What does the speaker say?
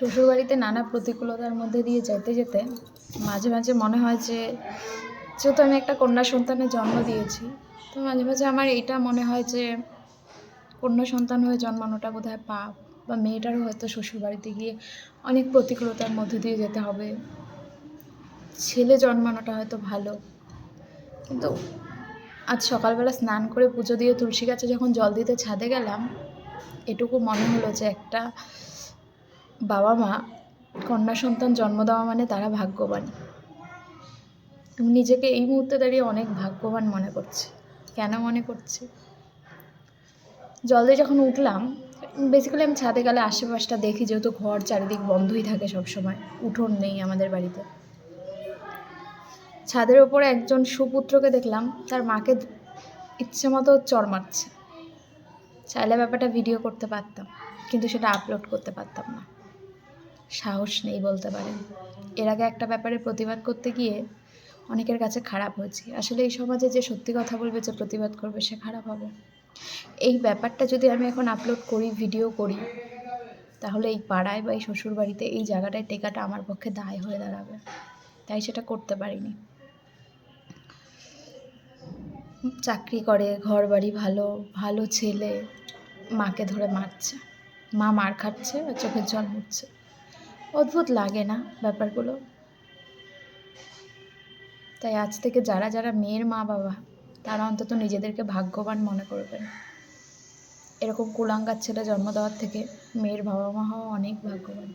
শ্বশুরবাড়িতে নানা প্রতিকূলতার মধ্যে দিয়ে যেতে যেতে মাঝে মাঝে মনে হয় যে যেহেতু আমি একটা কন্যা সন্তানের জন্ম দিয়েছি, তো মাঝে মাঝে আমার এইটা মনে হয় যে কন্যা সন্তান হয়ে জন্মানোটা বোধহয় পাপ, বা মেয়েটারও হয়তো শ্বশুরবাড়িতে গিয়ে অনেক প্রতিকূলতার মধ্যে দিয়ে যেতে হবে। ছেলে জন্মানোটা হয়তো ভালো, কিন্তু আজ সকালবেলা স্নান করে পুজো দিয়ে তুলসী গাছে যখন জল দিতে ছাদে গেলাম, এটুকু মনে হলো যে একটা বাবা মা কন্যা সন্তান জন্ম দেওয়া মানে তারা ভাগ্যবান। আমি নিজেকে এই মুহূর্তে দাঁড়িয়ে অনেক ভাগ্যবান মনে করছি। কেন মনে করছি? জল দিয়ে যখন উঠলাম, বেসিক্যালি আমি ছাদে গেলে আশেপাশটা দেখি, যেহেতু ঘর চারিদিক বন্ধই থাকে সবসময়, উঠোন নেই আমাদের বাড়িতে। ছাদের ওপরে একজন সুপুত্রকে দেখলাম তার মাকে ইচ্ছে মতো চড় মারছে। চাইলে ব্যাপারটা ভিডিও করতে পারতাম, কিন্তু সেটা আপলোড করতে পারতাম না, সাহস নেই বলতে পারেন। এর আগে একটা ব্যাপারে প্রতিবাদ করতে গিয়ে অনেকের কাছে খারাপ হয়েছি। আসলে এই সমাজে যে সত্যি কথা বলবে, যে প্রতিবাদ করবে, সে খারাপ হবে। এই ব্যাপারটা যদি আমি এখন আপলোড করি, ভিডিও করি, তাহলে এই পাড়ায় বা এই শ্বশুরবাড়িতে এই জায়গাটায় টেকাটা আমার পক্ষে দায় হয়ে দাঁড়াবে, তাই সেটা করতে পারিনি। চাকরি করে, ঘর বাড়ি ভালো, ভালো ছেলে, মাকে ধরে মারছে, মা মার খাচ্ছে আর চোখের জল মুছছে। অদ্ভুত লাগে না ব্যাপারগুলো? তাই আজ থেকে যারা যারা মেয়ের মা বাবা, তারা অন্তত নিজেদেরকে ভাগ্যবান মনে করবেন। এরকম কুলাঙ্গার ছেলে জন্ম দেওয়ার থেকে মেয়ের বাবা মা হওয়া অনেক ভাগ্যবান।